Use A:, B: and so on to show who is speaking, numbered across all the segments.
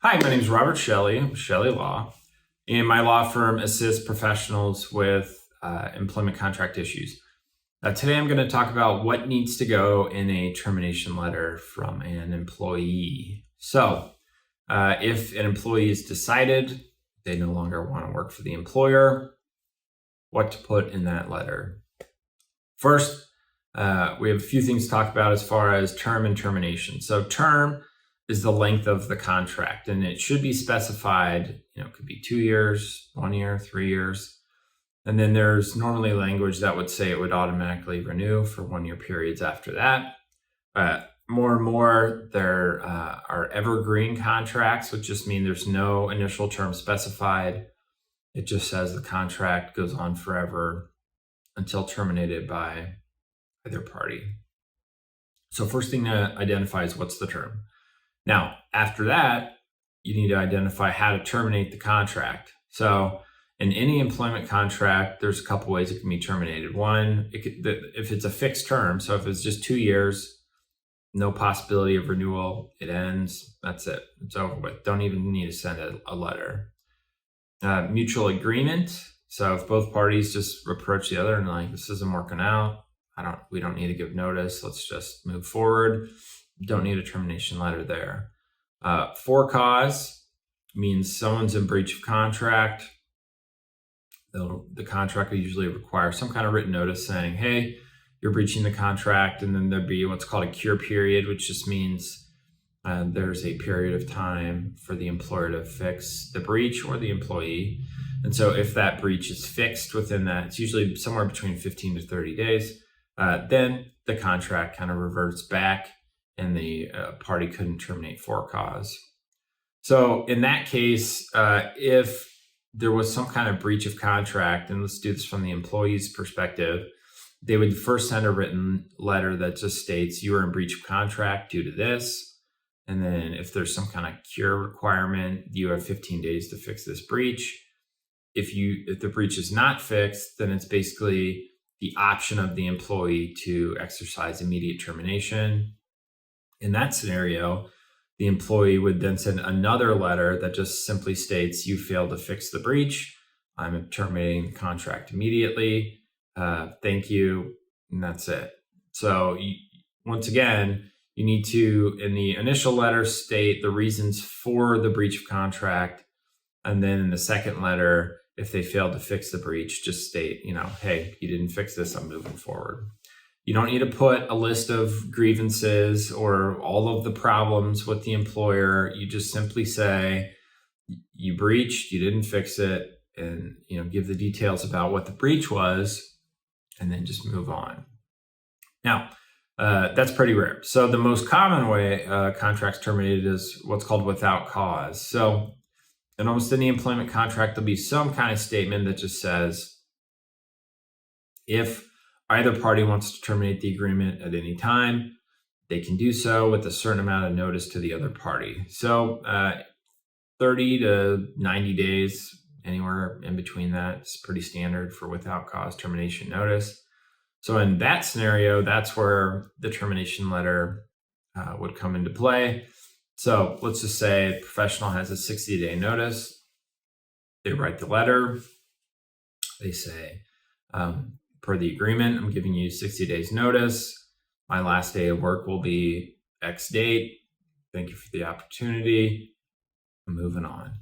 A: Hi, my name is Robert Chelle with Chelle Law, and my law firm assists professionals with employment contract issues. Today I'm going to talk about what needs to go in a termination letter from an employee. So, if an employee has decided they no longer want to work for the employer, what to put in that letter. First, we have a few things to talk about as far as term and termination. So term is the length of the contract, and it should be specified, it could be 2 years, 1 year, 3 years. And then there's normally language that would say it would automatically renew for 1 year periods after that. More and more, there are evergreen contracts, which just mean there's no initial term specified. It just says the contract goes on forever until terminated by either party. So first thing to identify is what's the term. Now, after that, you need to identify how to terminate the contract. So in any employment contract, there's a couple ways it can be terminated. One, if it's a fixed term, so if it's just 2 years, no possibility of renewal, it ends, that's it, it's over with. Don't even need to send a letter. Mutual agreement. So if both parties just approach the other and like, this isn't working out, we don't need to give notice, let's just move forward. Don't need a termination letter there. For cause means someone's in breach of contract. The contract will usually require some kind of written notice saying, hey, you're breaching the contract. And then there'd be what's called a cure period, which just means there's a period of time for the employer to fix the breach or the employee. And so if that breach is fixed within that, it's usually somewhere between 15 to 30 days, then the contract kind of reverts back and the party couldn't terminate for cause. So in that case, if there was some kind of breach of contract, and let's do this from the employee's perspective, they would first send a written letter that just states you are in breach of contract due to this. And then if there's some kind of cure requirement, you have 15 days to fix this breach. If the breach is not fixed, then it's basically the option of the employee to exercise immediate termination. In that scenario, the employee would then send another letter that just simply states you failed to fix the breach. I'm terminating the contract immediately. Thank you. And that's it. So once again, you need to, in the initial letter, state the reasons for the breach of contract. And then in the second letter, if they failed to fix the breach, just state, hey, you didn't fix this, I'm moving forward. You don't need to put a list of grievances or all of the problems with the employer. You just simply say you breached, you didn't fix it, and give the details about what the breach was, and then just move on. Now, that's pretty rare. So the most common way contracts terminated is what's called without cause. So in almost any employment contract, there'll be some kind of statement that just says, if either party wants to terminate the agreement at any time, they can do so with a certain amount of notice to the other party. So 30 to 90 days, anywhere in between that is pretty standard for without cause termination notice. So in that scenario, that's where the termination letter would come into play. So let's just say a professional has a 60-day notice. They write the letter. They say, per the agreement, I'm giving you 60 days notice. My last day of work will be X date. Thank you for the opportunity. I'm moving on.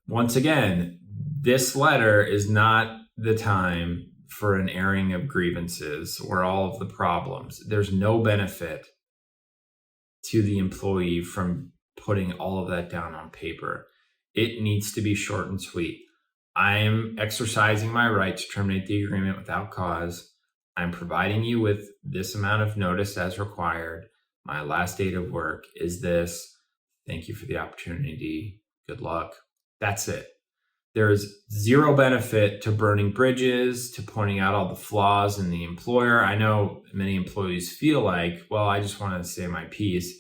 A: Once again, this letter is not the time for an airing of grievances or all of the problems. There's no benefit to the employee from putting all of that down on paper. It needs to be short and sweet. I am exercising my right to terminate the agreement without cause. I'm providing you with this amount of notice as required. My last date of work is this. Thank you for the opportunity. Good luck. That's it. There is zero benefit to burning bridges, to pointing out all the flaws in the employer. I know many employees feel like, well, I just want to say my piece.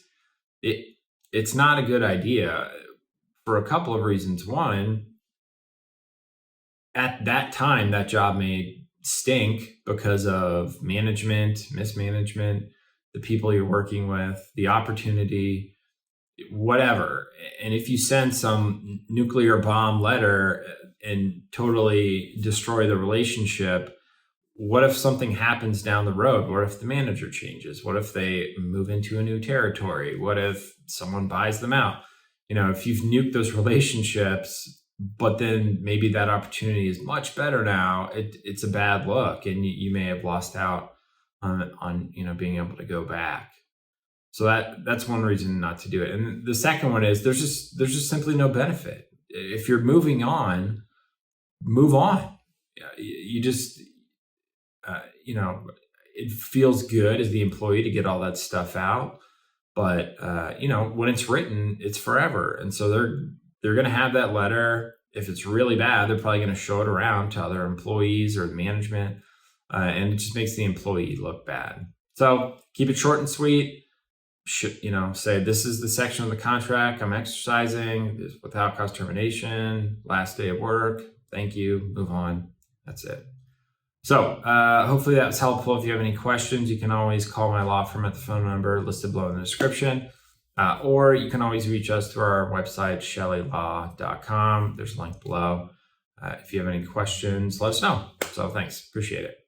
A: It's not a good idea for a couple of reasons. One, at that time, that job may stink because of management, mismanagement, the people you're working with, the opportunity. whatever. And if you send some nuclear bomb letter and totally destroy the relationship, what if something happens down the road? What if the manager changes? What if they move into a new territory? What if someone buys them out? If you've nuked those relationships, but then maybe that opportunity is much better now, it's a bad look, and you may have lost out on being able to go back. So that's one reason not to do it. And the second one is there's just simply no benefit. If you're moving on, move on. You just it feels good as the employee to get all that stuff out, but when it's written, it's forever. And so they're going to have that letter. If it's really bad, they're probably going to show it around to other employees or management, and it just makes the employee look bad. So keep it short and sweet. Say this is the section of the contract I'm exercising. This without cause termination, last day of work. Thank you. Move on. That's it. So hopefully that was helpful. If you have any questions, you can always call my law firm at the phone number listed below in the description, or you can always reach us through our website, chellelaw.com. There's a link below. If you have any questions, let us know. So thanks. Appreciate it.